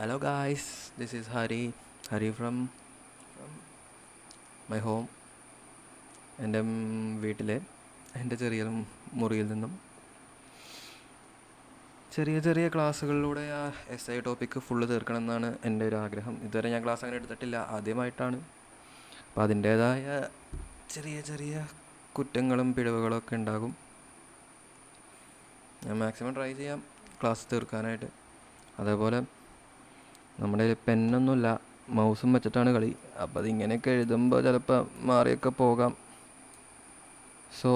Hello guys, this is Hari from my home. എൻ്റെ വീട്ടിലെ എൻ്റെ ചെറിയ മുറിയിൽ നിന്നും ചെറിയ ചെറിയ ക്ലാസ്സുകളിലൂടെ ആ SI ടോപ്പിക്ക് ഫുള്ള് തീർക്കണം എന്നാണ് എൻ്റെ ഒരു ആഗ്രഹം. ഇതുവരെ ഞാൻ ക്ലാസ് അങ്ങനെ എടുത്തിട്ടില്ല, ആദ്യമായിട്ടാണ്. അപ്പോൾ അതിൻ്റേതായ ചെറിയ ചെറിയ കുറ്റങ്ങളും പിഴവുകളൊക്കെ ഉണ്ടാകും. ഞാൻ മാക്സിമം ട്രൈ ചെയ്യാം ക്ലാസ് തീർക്കാനായിട്ട്. അതേപോലെ നമ്മുടെ കയ്യിൽ പെന്നൊന്നുമില്ല, മൗസും വെച്ചിട്ടാണ് കളി. അപ്പോൾ അതിങ്ങനെയൊക്കെ എഴുതുമ്പോൾ ചിലപ്പോൾ മാറിയൊക്കെ പോകാം. സോ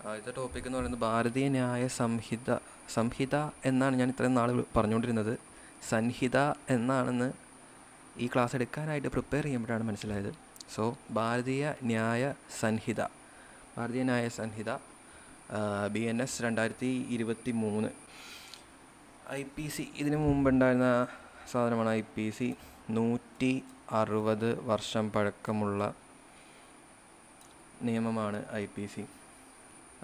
ആദ്യത്തെ ടോപ്പിക് എന്ന് പറയുന്നത് ഭാരതീയ ന്യായ സംഹിത എന്നാണ് ഞാൻ ഇത്രയും നാൾ പറഞ്ഞുകൊണ്ടിരുന്നത്. സംഹിത എന്നാണെന്ന് ഈ ക്ലാസ് എടുക്കാനായിട്ട് പ്രിപ്പയർ ചെയ്യുമ്പോഴാണ് മനസ്സിലായത്. സോ ഭാരതീയ ന്യായ സംഹിത BNS 2023. IPC ഇതിന് മുമ്പുണ്ടായിരുന്ന സാധനമാണ്. IPC 160 വർഷം പഴക്കമുള്ള നിയമമാണ് IPC.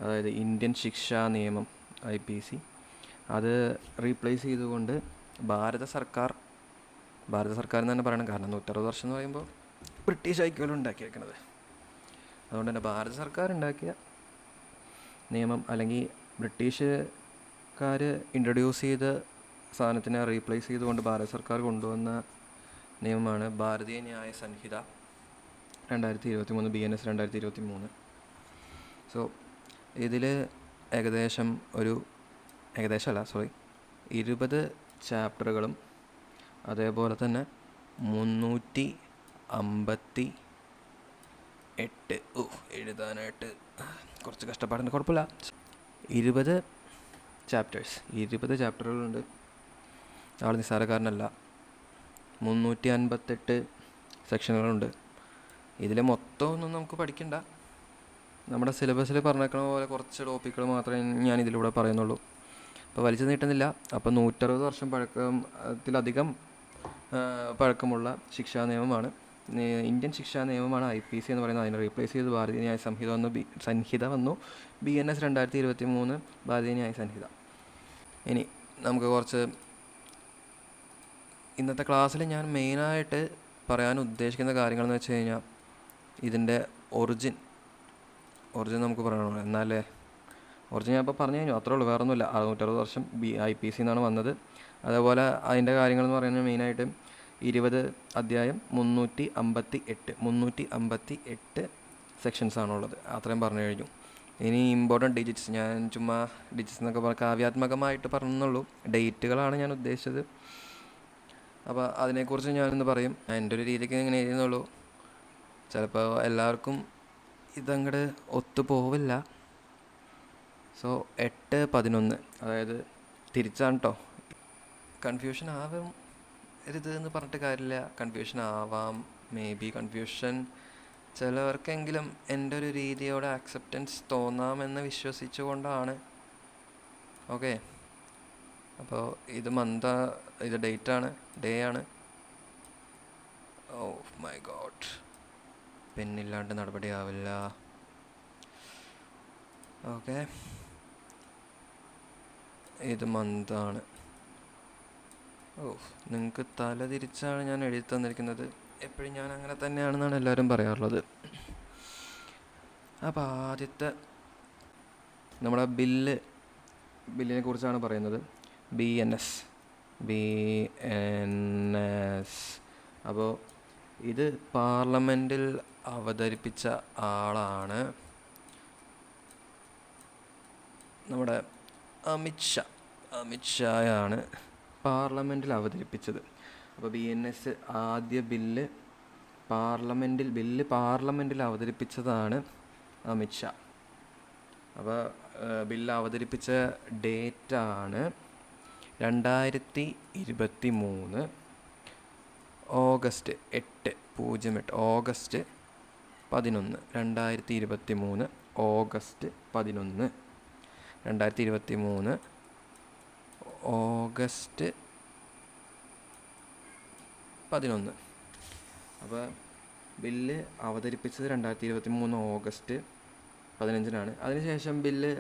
അതായത് ഇന്ത്യൻ ശിക്ഷാ നിയമം IPC. അത് റീപ്ലേസ് ചെയ്തുകൊണ്ട് ഭാരത സർക്കാർ എന്ന് തന്നെ പറയണം. കാരണം 160 വർഷം എന്ന് പറയുമ്പോൾ ബ്രിട്ടീഷ് ആയിക്കോലും ഉണ്ടാക്കിയേക്കണത്. അതുകൊണ്ട് തന്നെ ഭാരത സർക്കാർ ഉണ്ടാക്കിയ നിയമം, അല്ലെങ്കിൽ ബ്രിട്ടീഷുകാർ ഇൻട്രൊഡ്യൂസ് ചെയ്ത സാധനത്തിനെ റീപ്ലേസ് ചെയ്തുകൊണ്ട് ഭാരത സർക്കാർ കൊണ്ടുവന്ന നിയമമാണ് ഭാരതീയ ന്യായ സംഹിത 2023, BNS 2023. സോ ഇതിൽ ഏകദേശം 20 ചാപ്റ്ററുകളും അതേപോലെ തന്നെ 358 എഴുതാനായിട്ട് കുറച്ച് കഷ്ടപ്പാടുണ്ട്, കുഴപ്പമില്ല. 20 ചാപ്റ്ററുകളുണ്ട്. ആൾ നിസ്സാരക്കാരനല്ല. 358 സെക്ഷനുകളുണ്ട്. ഇതിൽ മൊത്തം ഒന്നും നമുക്ക് പഠിക്കണ്ട. നമ്മുടെ സിലബസിൽ പറഞ്ഞേക്കണ പോലെ കുറച്ച് ടോപ്പിക്കുകൾ മാത്രമേ ഞാൻ ഇതിലൂടെ പറയുന്നുള്ളൂ. അപ്പോൾ വലിച്ചു നീട്ടുന്നില്ല. അപ്പോൾ 160 വർഷം പഴക്കത്തിലധികം പഴക്കമുള്ള ശിക്ഷാ നിയമമാണ്, ഇന്ത്യൻ ശിക്ഷാ നിയമമാണ് IPC എന്ന് പറയുന്നത്. അതിനെ റീപ്ലേസ് ചെയ്ത് ഭാരതീയ ന്യായ സംഹിത വന്നു. BNS 2023 ഭാരതീയ ന്യായ സംഹിത. ഇനി നമുക്ക് കുറച്ച് ഇന്നത്തെ ക്ലാസ്സിൽ ഞാൻ മെയിനായിട്ട് പറയാൻ ഉദ്ദേശിക്കുന്ന കാര്യങ്ങളെന്ന് വെച്ച് കഴിഞ്ഞാൽ ഇതിൻ്റെ ഒറിജിൻ നമുക്ക് പറയണം. എന്നാലേ ഒറിജിൻ ഞാൻ ഇപ്പോൾ പറഞ്ഞു കഴിഞ്ഞു, അത്രേ ഉള്ളൂ, വേറെ ഒന്നുമില്ല. 660 വർഷം IPC എന്നാണ് വന്നത്. അതേപോലെ അതിൻ്റെ കാര്യങ്ങളെന്ന് പറയുന്നത് മെയിനായിട്ട് 20 അധ്യായം 358 സെക്ഷൻസാണുള്ളത്. അത്രയും പറഞ്ഞു കഴിഞ്ഞു. ഇനി ഇമ്പോർട്ടൻറ്റ് ഡിജിറ്റ്സ്, ഞാൻ ചുമ്മാ ഡിജിറ്റ്സ് എന്നൊക്കെ കാവ്യാത്മകമായിട്ട് പറഞ്ഞെന്നുള്ളൂ. ഡേറ്റുകളാണ് ഞാൻ ഉദ്ദേശിച്ചത്. അപ്പോൾ അതിനെക്കുറിച്ച് ഞാനൊന്ന് പറയും. എൻ്റെ ഒരു രീതിക്ക് ഇങ്ങനെ എഴുതുന്നുള്ളൂ. ചിലപ്പോൾ എല്ലാവർക്കും ഇതങ്ങോട്ട് ഒത്തുപോവില്ല. സോ 8-11, അതായത് തിരിച്ചാണ് കേട്ടോ. കൺഫ്യൂഷൻ ആവും എന്ന് പറഞ്ഞിട്ട് കാര്യമില്ല. കൺഫ്യൂഷൻ ആവാം, മേ ബി കൺഫ്യൂഷൻ ചിലവർക്കെങ്കിലും എൻ്റെ ഒരു രീതിയോടെ ആക്സെപ്റ്റൻസ് തോന്നാമെന്ന് വിശ്വസിച്ചുകൊണ്ടാണ്. ഓക്കെ, അപ്പോൾ ഇത് ഇത് ഡേ ആണ്. ഓ മൈ ഗോഡ്, പെന്നില്ലാണ്ട് നടപടിയാവില്ല. ഓക്കെ, ഇത് മന്താണ്. നിങ്ങൾക്ക് തല തിരിച്ചാണ് ഞാൻ എഴുതി തന്നിരിക്കുന്നത്. എപ്പോഴും ഞാൻ അങ്ങനെ തന്നെയാണെന്നാണ് എല്ലാവരും പറയാറുള്ളത്. അപ്പോൾ ആദ്യത്തെ നമ്മുടെ ബില്ലിനെ കുറിച്ചാണ് പറയുന്നത്. BNS. അപ്പോൾ ഇത് പാർലമെൻറ്റിൽ അവതരിപ്പിച്ച ആളാണ് നമ്മുടെ അമിത്ഷായാണ് പാർലമെൻറ്റിൽ അവതരിപ്പിച്ചത്. അപ്പോൾ BNS ആദ്യ ബില്ല് പാർലമെൻറ്റിൽ അവതരിപ്പിച്ചതാണ് അമിത്ഷാ. അപ്പോൾ ബില്ല് അവതരിപ്പിച്ച ഡേറ്റാണ് 2023 ഓഗസ്റ്റ് 11. 2023 ഓഗസ്റ്റ് 11. 2023 ഓഗസ്റ്റ് 11. അപ്പോൾ ബില്ല് അവതരിപ്പിച്ചത് 2023 ഓഗസ്റ്റ് 15-നാണ്. അതിനുശേഷം ബില്ല്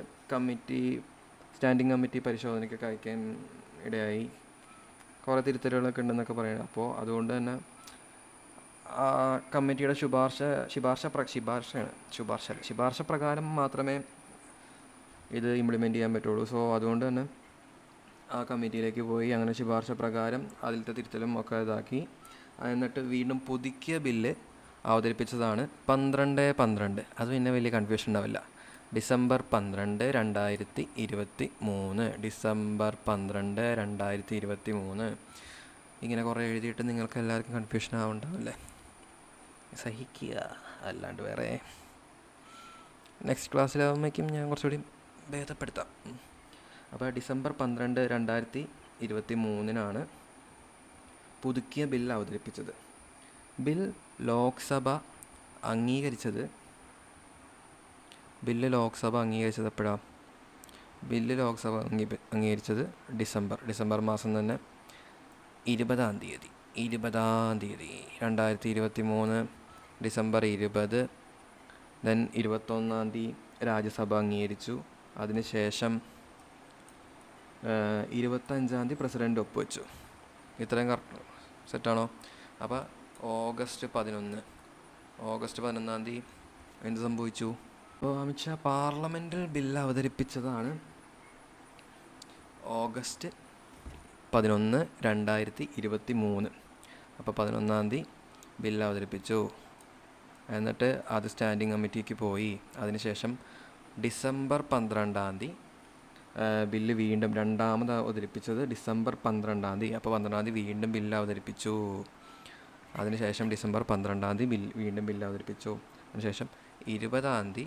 സ്റ്റാൻഡിംഗ് കമ്മിറ്റി പരിശോധനയ്ക്കൊക്കെ അയക്കാൻ ഇടയായി. കുറേ തിരുത്തലുകളൊക്കെ ഉണ്ടെന്നൊക്കെ പറയുന്നത്. അപ്പോൾ അതുകൊണ്ട് തന്നെ ആ കമ്മിറ്റിയുടെ ശുപാർശ പ്രകാരം മാത്രമേ ഇത് ഇംപ്ലിമെൻറ്റ് ചെയ്യാൻ പറ്റുള്ളൂ. സോ അതുകൊണ്ട് തന്നെ ആ കമ്മിറ്റിയിലേക്ക് പോയി അങ്ങനെ ശുപാർശ പ്രകാരം അതിലത്തെ തിരുത്തലും ഒക്കെ ഇതാക്കി എന്നിട്ട് വീണ്ടും പുതുക്കിയ ബില്ല് അവതരിപ്പിച്ചതാണ് 12/12. അത് പിന്നെ വലിയ കൺഫ്യൂഷൻ ഉണ്ടാവില്ല. ഡിസംബർ 12, 2023. ഡിസംബർ 12, 2023. ഇങ്ങനെ കുറേ എഴുതിയിട്ട് നിങ്ങൾക്ക് എല്ലാവർക്കും കൺഫ്യൂഷൻ ആവുന്നുണ്ടാവില്ലേ? സഹിക്കുക, അല്ലാണ്ട് വേറെ. നെക്സ്റ്റ് ക്ലാസ്സിലാവുമ്പോഴേക്കും ഞാൻ കുറച്ചുകൂടി ഭേദപ്പെടുത്താം. അപ്പോൾ ഡിസംബർ 12, 2023 പുതുക്കിയ ബില്ല് അവതരിപ്പിച്ചത്. ബിൽ ലോക്സഭ അംഗീകരിച്ചത് എപ്പോഴാണ്? ബില്ല് ലോക്സഭ അംഗീകരിച്ചത് ഡിസംബർ മാസം തന്നെ 20-ാം തീയതി 2023 ഡിസംബർ 20. ദെൻ 21-ാം തീയതി രാജ്യസഭ അംഗീകരിച്ചു. അതിനുശേഷം 25-ാം തീയതി പ്രസിഡൻ്റ് ഒപ്പുവെച്ചു. ഇത്രയും കറക്റ്റ് സെറ്റാണോ? അപ്പോൾ ഓഗസ്റ്റ് 11-ാം തീയതി എന്ത് സംഭവിച്ചു? അപ്പോൾ അമിത്ഷാ പാർലമെൻറ്റിൽ ബില്ല് അവതരിപ്പിച്ചതാണ് ഓഗസ്റ്റ് 11, 2023. അപ്പോൾ 11-ാം തീയതി ബില്ല് അവതരിപ്പിച്ചു. എന്നിട്ട് അത് സ്റ്റാൻഡിംഗ് കമ്മിറ്റിക്ക് പോയി. അതിനുശേഷം ഡിസംബർ 12-ാം തീയതി ബില്ല് വീണ്ടും രണ്ടാമത് അവതരിപ്പിച്ചത് ഡിസംബർ 12-ാം തീയതി. അപ്പോൾ 12-ാം തീയതി വീണ്ടും ബില്ല് അവതരിപ്പിച്ചു. അതിനുശേഷം ഡിസംബർ 12-ാം തീയതി വീണ്ടും ബില്ല് അവതരിപ്പിച്ചു. അതിനുശേഷം 20-ാം തീയതി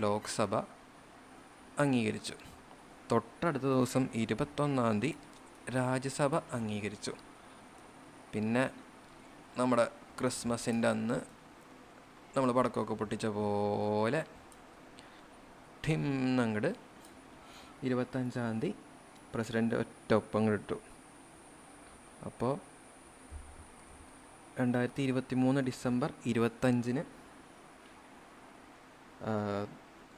ലോക്സഭ അംഗീകരിച്ചു. തൊട്ടടുത്ത ദിവസം 21-ാം തീയതി രാജ്യസഭ അംഗീകരിച്ചു. പിന്നെ നമ്മുടെ ക്രിസ്മസിൻ്റെ അന്ന് നമ്മൾ പടക്കമൊക്കെ പൊട്ടിച്ച പോലെ അങ്ങോട്ട് 25-ാം തീയതി പ്രസിഡൻ്റ് ഒപ്പം ഇട്ടു. അപ്പോൾ 2023 ഡിസംബർ 25-ന്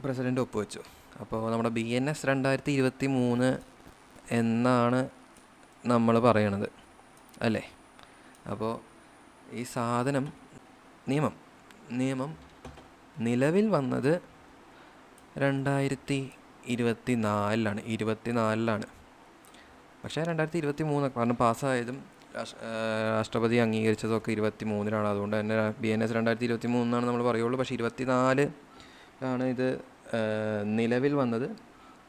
പ്രസിഡൻ്റ് ഒപ്പുവെച്ചു. അപ്പോൾ നമ്മുടെ BNS 2023 എന്നാണ് നമ്മൾ പറയണത് അല്ലേ? അപ്പോൾ ഈ സാധനം നിയമം നിലവിൽ വന്നത് 2024-ലാണ്. പക്ഷേ 2023 കാരണം പാസ്സായതും രാഷ്ട്രപതി അംഗീകരിച്ചതൊക്കെ 2023-ലാണ്. അതുകൊണ്ട് തന്നെ BNS 2023 നമ്മൾ പറയുള്ളൂ. പക്ഷേ 2024-ലാണ് ഇത് നിലവിൽ വന്നത്.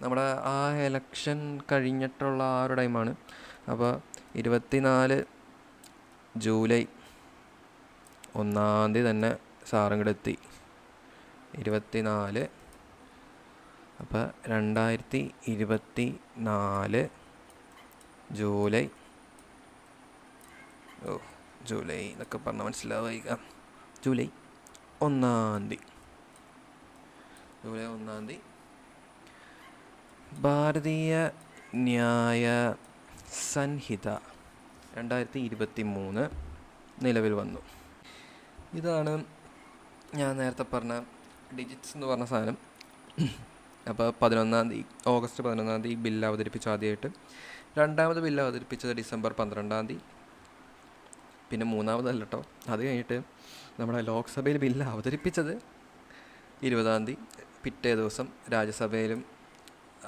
നമ്മുടെ ആ എലക്ഷൻ കഴിഞ്ഞിട്ടുള്ള ആ ഒരു ടൈമാണ്. അപ്പോൾ 24 ജൂലൈ 1-ാം തീയതി തന്നെ സാറിങ്ങടെത്തി. 24 അപ്പോൾ 2024 ജൂലൈ എന്നൊക്കെ പറഞ്ഞാൽ മനസ്സിലാവുക. ജൂലൈ 1-ാം തീയതി ഭാരതീയ ന്യായ സംഹിത 2023 നിലവിൽ വന്നു. ഇതാണ് ഞാൻ നേരത്തെ പറഞ്ഞ ഡിജിറ്റ്സ് എന്ന് പറഞ്ഞ സാധനം. അപ്പോൾ 11-ാം തീയതി ഓഗസ്റ്റ് 11-ാം തീയതി ബില്ല് അവതരിപ്പിച്ചു ആദ്യമായിട്ട്. രണ്ടാമത് ബില്ല് അവതരിപ്പിച്ചത് ഡിസംബർ 12-ാം തീയതി. പിന്നെ മൂന്നാമതല്ല കേട്ടോ, അത് കഴിഞ്ഞിട്ട് നമ്മുടെ ലോക്സഭയിൽ ബില്ല് അവതരിപ്പിച്ചത് 20-ാം തീയതി. പിറ്റേ ദിവസം രാജ്യസഭയിലും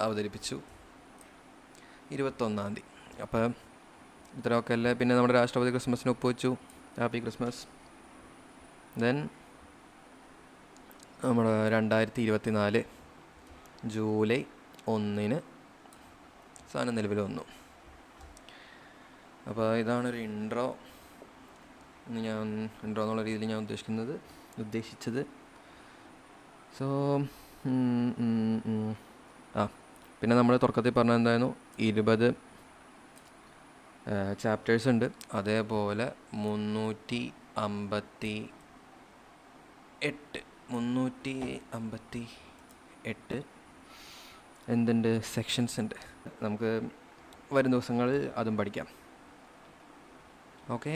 അവതരിപ്പിച്ചു 21-ാം തീയതി. അപ്പം ഇത്രയൊക്കെ അല്ലേ. പിന്നെ നമ്മുടെ രാഷ്ട്രപതി ക്രിസ്മസിന് ഒപ്പുവെച്ചു. Happy Christmas. ദെൻ നമ്മുടെ 2024 ജൂലൈ 1-ന് സാധനം നിലവിൽ വന്നു. അപ്പോൾ ഇതാണൊരു ഇൻട്രോ എന്നുള്ള രീതിയിൽ ഞാൻ ഉദ്ദേശിച്ചത്. സോ പിന്നെ നമ്മൾ തുടക്കത്തിൽ പറഞ്ഞ എന്തായിരുന്നു, 20 ചാപ്റ്റേഴ്സ് ഉണ്ട്. അതേപോലെ 358 എന്തുണ്ട്, സെക്ഷൻസ് ഉണ്ട്. നമുക്ക് വരും ദിവസങ്ങളിൽ അതും പഠിക്കാം. ഓക്കെ.